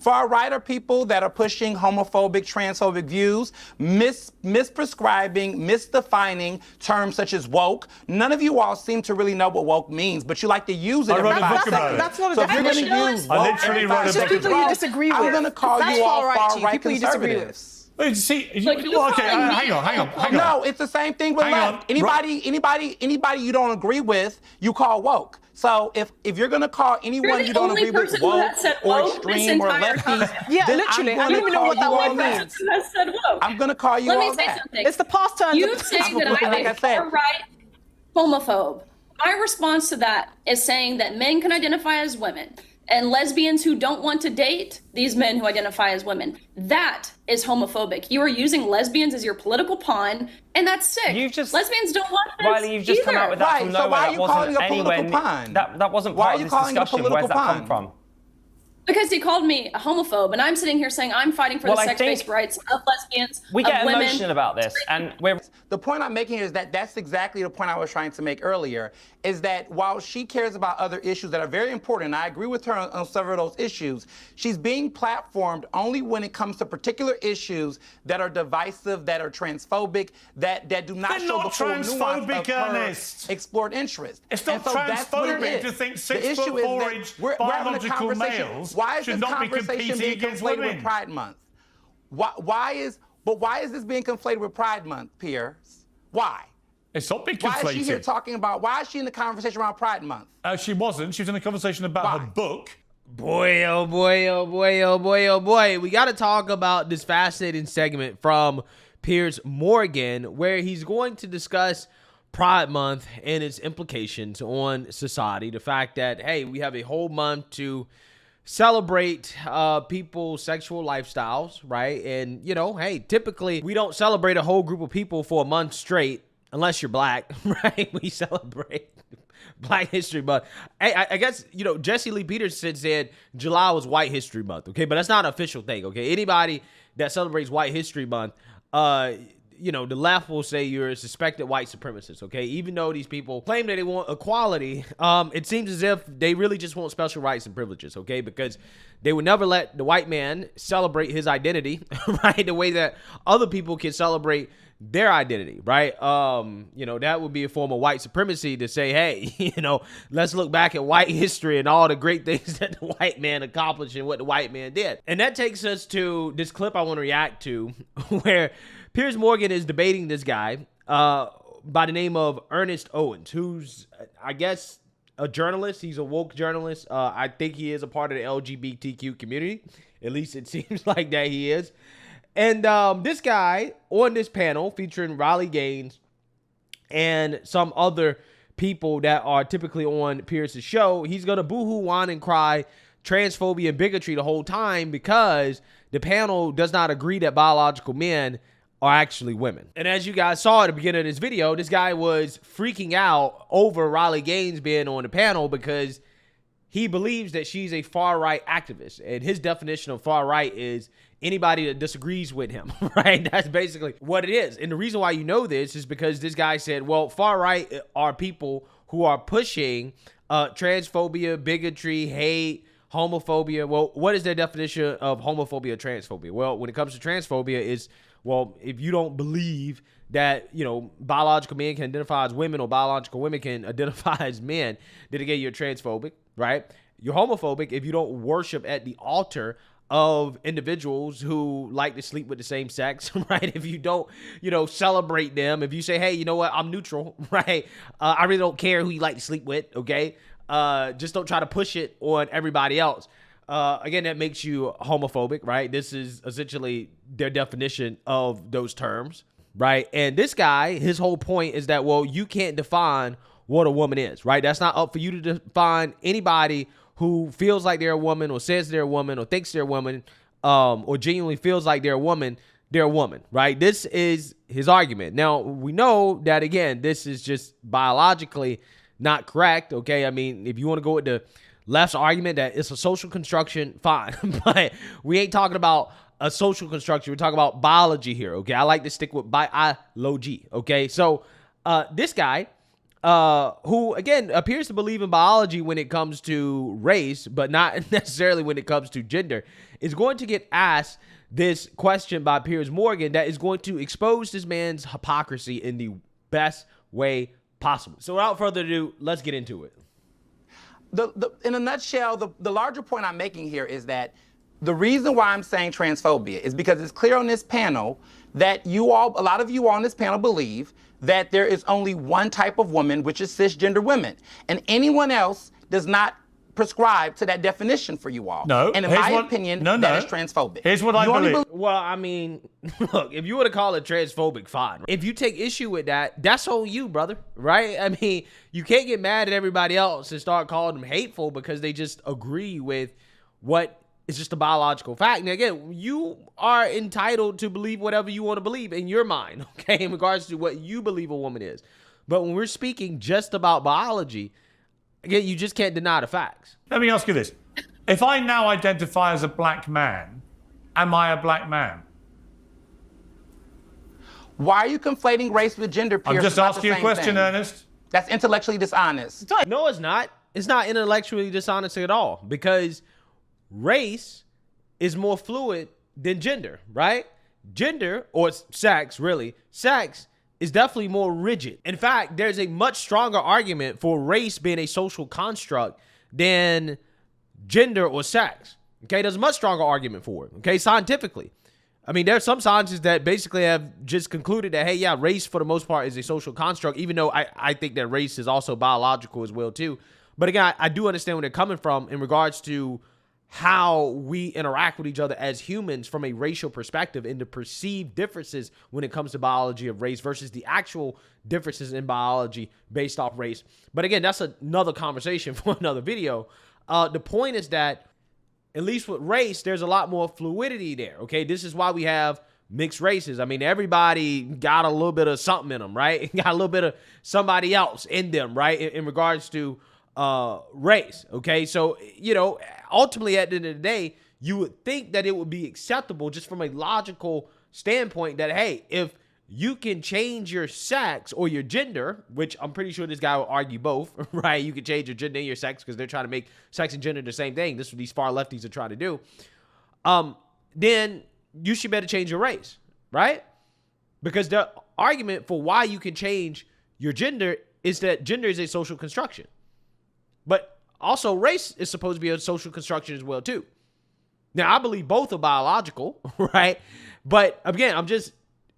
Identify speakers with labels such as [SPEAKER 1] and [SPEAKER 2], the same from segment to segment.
[SPEAKER 1] Far right are people that are pushing homophobic, transphobic views, misprescribing, misdefining terms such as woke. None of you all seem to really know what woke means, but you like to use it every 5 seconds.
[SPEAKER 2] That's not a
[SPEAKER 1] so if you're going to use woke
[SPEAKER 2] every 5 seconds,
[SPEAKER 1] people you disagree with. I'm going to call you all far-right conservatives.
[SPEAKER 2] See,
[SPEAKER 3] okay,
[SPEAKER 2] hang on.
[SPEAKER 1] No, it's the same thing with left. Anybody you don't agree with, you call woke. So if you're gonna call anyone you don't agree with woke or extreme or lefty,
[SPEAKER 3] yeah, literally, I don't even know what that word means.
[SPEAKER 1] I'm gonna call you all that.
[SPEAKER 3] Let me say something. It's the past tense.
[SPEAKER 4] You saying that I'm a far-right homophobe. My response to that is saying that men can identify as women. And lesbians who don't want to date these men who identify as women. That is homophobic. You are using lesbians as your political pawn, and that's sick. Lesbians don't want this
[SPEAKER 5] Riley, you've just come out with that from nowhere.
[SPEAKER 1] So why are you calling a political pawn?
[SPEAKER 5] That wasn't part of this discussion. Where's that come from?
[SPEAKER 4] Because he called me a homophobe, and I'm sitting here saying I'm fighting for the sex-based rights of lesbians,
[SPEAKER 5] we get
[SPEAKER 4] women.
[SPEAKER 5] emotional about this, and
[SPEAKER 1] the point I'm making is that that's exactly the point I was trying to make earlier, is that while she cares about other issues that are very important, and I agree with her on several of those issues, she's being platformed only when it comes to particular issues that are divisive, that are transphobic, that do not show the full nuance of her explored interest.
[SPEAKER 2] It's not transphobic to think 6'4" biological males should not be competing against women.
[SPEAKER 1] With Pride Month? Why is this being conflated with Pride Month, Piers? Why?
[SPEAKER 2] It's not being conflated.
[SPEAKER 1] Why is she here talking about, why is she in the conversation around Pride Month?
[SPEAKER 2] She wasn't. She was in a conversation about her book.
[SPEAKER 6] Boy, oh boy, oh boy, oh boy, oh boy. We got to talk about this fascinating segment from Piers Morgan, where he's going to discuss Pride Month and its implications on society. The fact that, hey, we have a whole month to celebrate people's sexual lifestyles, right? And, you know, hey, typically we don't celebrate a whole group of people for a month straight unless you're black, right? We celebrate Black History Month. I guess, you know, Jesse Lee Peterson said July was White History Month, okay? But that's not an official thing, okay? Anybody that celebrates White History Month, you know, the left will say you're a suspected white supremacist, okay? Even though these people claim that they want equality, it seems as if they really just want special rights and privileges, okay? Because they would never let the white man celebrate his identity, right? The way that other people can celebrate their identity, right? You know, that would be a form of white supremacy to say, hey, you know, let's look back at white history and all the great things that the white man accomplished and what the white man did. And that takes us to this clip I want to react to where Piers Morgan is debating this guy by the name of Ernest Owens, who's, I guess, a journalist. He's a woke journalist. I think he is a part of the LGBTQ community. At least it seems like that he is. And this guy on this panel featuring Riley Gaines and some other people that are typically on Pierce's show, he's going to boohoo, whine, and cry transphobia and bigotry the whole time because the panel does not agree that biological men are actually women. And as you guys saw at the beginning of this video, this guy was freaking out over Riley Gaines being on the panel because he believes that she's a far-right activist. And his definition of far-right is anybody that disagrees with him, right? That's basically what it is. And the reason why you know this is because this guy said, well, far-right are people who are pushing transphobia, bigotry, hate, homophobia. Well, what is their definition of homophobia or transphobia? Well, when it comes to transphobia, is, well, if you don't believe that, you know, biological men can identify as women or biological women can identify as men, then again, you're transphobic, right? You're homophobic if you don't worship at the altar of individuals who like to sleep with the same sex, right? If you don't, you know, celebrate them, if you say, hey, you know what, I'm neutral, right? I really don't care who you like to sleep with, okay? Just don't try to push it on everybody else. Again, that makes you homophobic, right? This is essentially their definition of those terms, right? And this guy, his whole point is that, well, you can't define what a woman is, right? That's not up for you to define. Anybody who feels like they're a woman or says they're a woman or thinks they're a woman or genuinely feels like they're a woman, right? This is his argument. Now, we know that, again, this is just biologically not correct, okay? I mean, if you want to go with the left's argument that it's a social construction, fine. But we ain't talking about a social construction. We're talking about biology here, okay? I like to stick with biology, okay? So this guy who, again, appears to believe in biology when it comes to race, but not necessarily when it comes to gender, is going to get asked this question by Piers Morgan that is going to expose this man's hypocrisy in the best way possible. So without further ado, let's get into it.
[SPEAKER 1] In a nutshell, the larger point I'm making here is that the reason why I'm saying transphobia is because it's clear on this panel that a lot of you on this panel believe that there is only one type of woman, which is cisgender women. And anyone else does not prescribe to that definition for you all.
[SPEAKER 2] No.
[SPEAKER 1] And in my opinion, that is transphobic.
[SPEAKER 2] Here's what I believe.
[SPEAKER 6] Well, I mean, look, if you were to call it transphobic, fine. If you take issue with that, that's on you, brother, right? I mean, you can't get mad at everybody else and start calling them hateful because they just agree with what is just a biological fact. And again, you are entitled to believe whatever you want to believe in your mind, okay, in regards to what you believe a woman is. But when we're speaking just about biology, again, you just can't deny the facts.
[SPEAKER 2] Let me ask you this. If I now identify as a black man, am I a black man?
[SPEAKER 1] Why are you conflating race with gender, Piers?
[SPEAKER 2] I'm just asking you a question, Ernest.
[SPEAKER 1] That's intellectually dishonest.
[SPEAKER 6] No, it's not. It's not intellectually dishonest at all, because race is more fluid than gender, right? Gender, or sex, really, sex is definitely more rigid. In fact, there's a much stronger argument for race being a social construct than gender or sex. Okay, there's a much stronger argument for it, okay, scientifically. I mean, there's some scientists that basically have just concluded that, hey, yeah, race for the most part is a social construct, even though I think that race is also biological as well, too. But again, I do understand where they're coming from in regards to how we interact with each other as humans from a racial perspective and the perceived differences when it comes to biology of race versus the actual differences in biology based off race. But again, that's another conversation for another video. The point is that at least with race, there's a lot more fluidity there, okay? This is why we have mixed races. I mean, everybody got a little bit of something in them, right? Got a little bit of somebody else in them, right? In regards to race, okay? So, you know, ultimately at the end of the day, you would think that it would be acceptable just from a logical standpoint that, hey, if you can change your sex or your gender, which I'm pretty sure this guy will argue both, right? You can change your gender and your sex because they're trying to make sex and gender the same thing. This is what these far lefties are trying to do. Then you should better change your race, right? Because the argument for why you can change your gender is that gender is a social construction. But also race is supposed to be a social construction as well, too. Now, I believe both are biological, right? But again, I'm just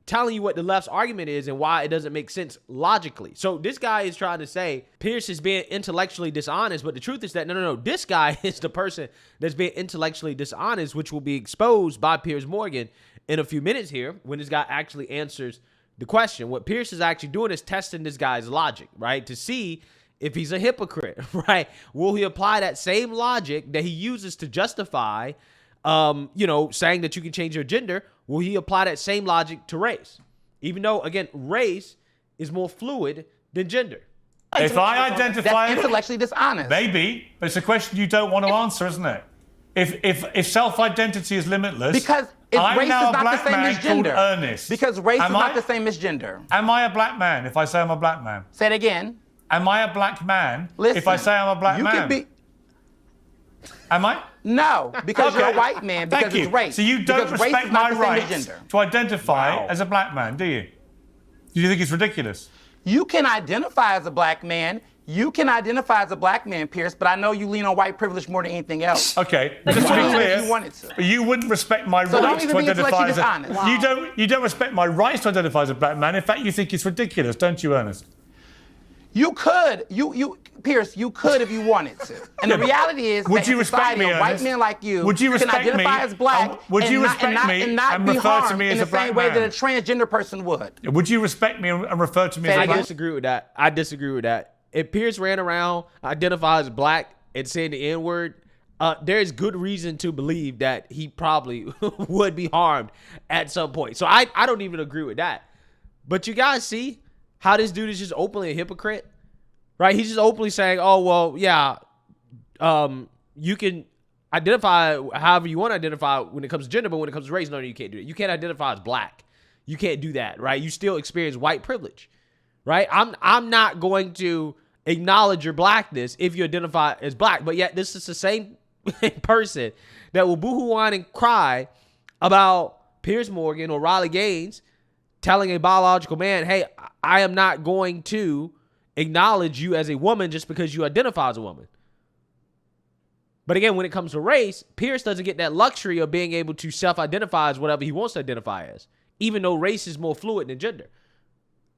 [SPEAKER 6] telling you what the left's argument is and why it doesn't make sense logically. So this guy is trying to say Piers is being intellectually dishonest, but the truth is that, no, this guy is the person that's being intellectually dishonest, which will be exposed by Piers Morgan in a few minutes here when this guy actually answers the question. What Piers is actually doing is testing this guy's logic, right? To see if he's a hypocrite, right? Will he apply that same logic that he uses to justify, saying that you can change your gender? Will he apply that same logic to race? Even though, again, race is more fluid than gender.
[SPEAKER 2] If I identify...
[SPEAKER 1] That's intellectually dishonest.
[SPEAKER 2] Maybe, but it's a question you don't want to answer, isn't it? If self-identity is limitless...
[SPEAKER 1] Because race is not the same as gender.
[SPEAKER 2] Ernest.
[SPEAKER 1] Because race is not the same as gender.
[SPEAKER 2] Am I a black man if I say I'm a black man?
[SPEAKER 1] Say it again.
[SPEAKER 2] Am I a black man
[SPEAKER 1] Listen,
[SPEAKER 2] if I say I'm a black man?
[SPEAKER 1] Can be...
[SPEAKER 2] Am I?
[SPEAKER 1] No, because you're a white man, because it's race.
[SPEAKER 2] So you don't respect my rights to identify as a black man, do you? Do you think it's ridiculous?
[SPEAKER 1] You can identify as a black man. You can identify as a black man, Piers, but I know you lean on white privilege more than anything else.
[SPEAKER 2] Okay, just to be clear,
[SPEAKER 1] you wanted to.
[SPEAKER 2] You wouldn't respect my rights to identify as a...
[SPEAKER 1] Wow.
[SPEAKER 2] You don't respect my rights to identify as a black man. In fact, you think it's ridiculous, don't you, Ernest?
[SPEAKER 1] You could, Piers, you could if you wanted to. And the reality is
[SPEAKER 2] would
[SPEAKER 1] that
[SPEAKER 2] you
[SPEAKER 1] in
[SPEAKER 2] respect
[SPEAKER 1] society,
[SPEAKER 2] me,
[SPEAKER 1] a white man like you
[SPEAKER 2] would you respect
[SPEAKER 1] can identify
[SPEAKER 2] me,
[SPEAKER 1] as black
[SPEAKER 2] would you
[SPEAKER 1] and
[SPEAKER 2] respect me
[SPEAKER 1] and not
[SPEAKER 2] and
[SPEAKER 1] be
[SPEAKER 2] refer to
[SPEAKER 1] harmed
[SPEAKER 2] me as
[SPEAKER 1] in
[SPEAKER 2] a
[SPEAKER 1] the
[SPEAKER 2] black
[SPEAKER 1] same way
[SPEAKER 2] man?
[SPEAKER 1] that a transgender person would.
[SPEAKER 2] Would you respect me and refer to me as a black man?
[SPEAKER 6] I disagree with that. If Piers ran around, identified as black, and saying the N-word, there's good reason to believe that he probably would be harmed at some point. So I don't even agree with that. But you guys see how this dude is just openly a hypocrite? Right? He's just openly saying, oh, well, yeah, you can identify however you want to identify when it comes to gender, but when it comes to race, no, you can't do it. You can't identify as black. You can't do that, right? You still experience white privilege, right? I'm not going to acknowledge your blackness if you identify as black, but yet this is the same person that will boohoo whine and cry about Piers Morgan or Riley Gaines telling a biological man, hey, I am not going to acknowledge you as a woman just because you identify as a woman. But again, when it comes to race, Piers doesn't get that luxury of being able to self-identify as whatever he wants to identify as, even though race is more fluid than gender.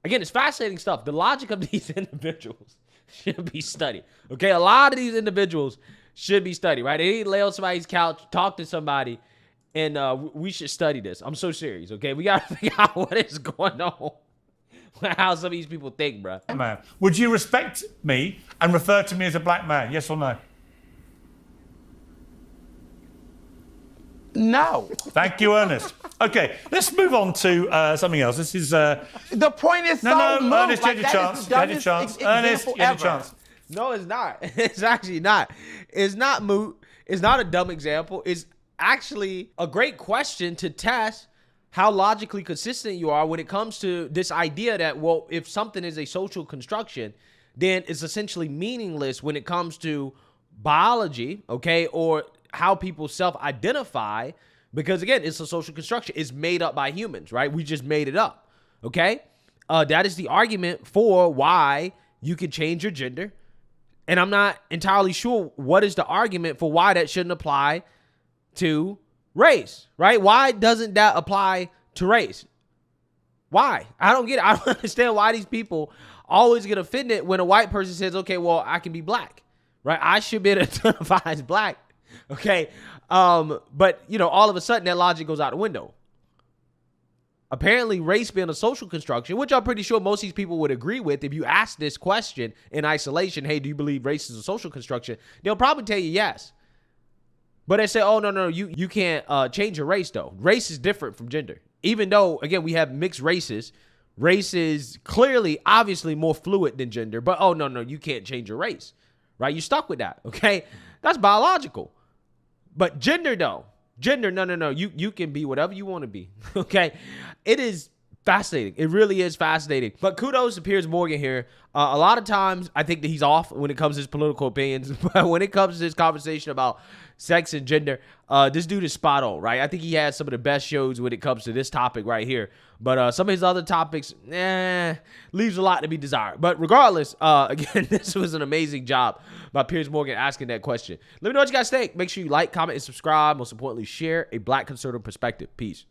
[SPEAKER 6] Again, it's fascinating stuff. The logic of these individuals should be studied. Okay, a lot of these individuals should be studied, right? They need to lay on somebody's couch, talk to somebody, and we should study this. I'm so serious, okay? We got to figure out what is going on, how some of these people think, bro.
[SPEAKER 2] Man, would you respect me and refer to me as a black man? Yes or no?
[SPEAKER 1] No.
[SPEAKER 2] Thank you, Ernest. Okay, let's move on to something else. This is...
[SPEAKER 1] The point is
[SPEAKER 2] No,
[SPEAKER 1] moot.
[SPEAKER 2] Ernest,
[SPEAKER 1] Like,
[SPEAKER 2] you had your chance. You had your chance. Ernest, you had your chance.
[SPEAKER 6] No, it's not. It's actually not. It's not moot. It's not a dumb example. It's actually a great question to test how logically consistent you are when it comes to this idea that, well, if something is a social construction, then it's essentially meaningless when it comes to biology, okay, or how people self-identify, because again, it's a social construction. It's made up by humans, right? We just made it up, okay? That is the argument for why you can change your gender. And I'm not entirely sure what is the argument for why that shouldn't apply to race, right? Why doesn't that apply to race? Why? I don't get it. I don't understand why these people always get offended when a white person says, okay, well, I can be black, right? I should be able to identify as black, okay? But, you know, all of a sudden that logic goes out the window. Apparently, race being a social construction, which I'm pretty sure most of these people would agree with. If you ask this question in isolation, hey, do you believe race is a social construction? They'll probably tell you yes. But they say, oh, no, you can't change your race, though. Race is different from gender. Even though, again, we have mixed races. Race is clearly, obviously more fluid than gender. But, oh, no, you can't change your race, right? You're stuck with that, okay? That's biological. But gender, though. Gender, no. You can be whatever you want to be, okay? It is fascinating. It really is fascinating. But kudos to Piers Morgan here. A lot of times, I think that he's off when it comes to his political opinions. But when it comes to this conversation about sex and gender, this dude is spot on, right? I think he has some of the best shows when it comes to this topic right here. But some of his other topics, leaves a lot to be desired. But regardless, again, this was an amazing job by Piers Morgan asking that question. Let me know what you guys think. Make sure you like, comment, and subscribe. Most importantly, share a Black conservative perspective. Peace.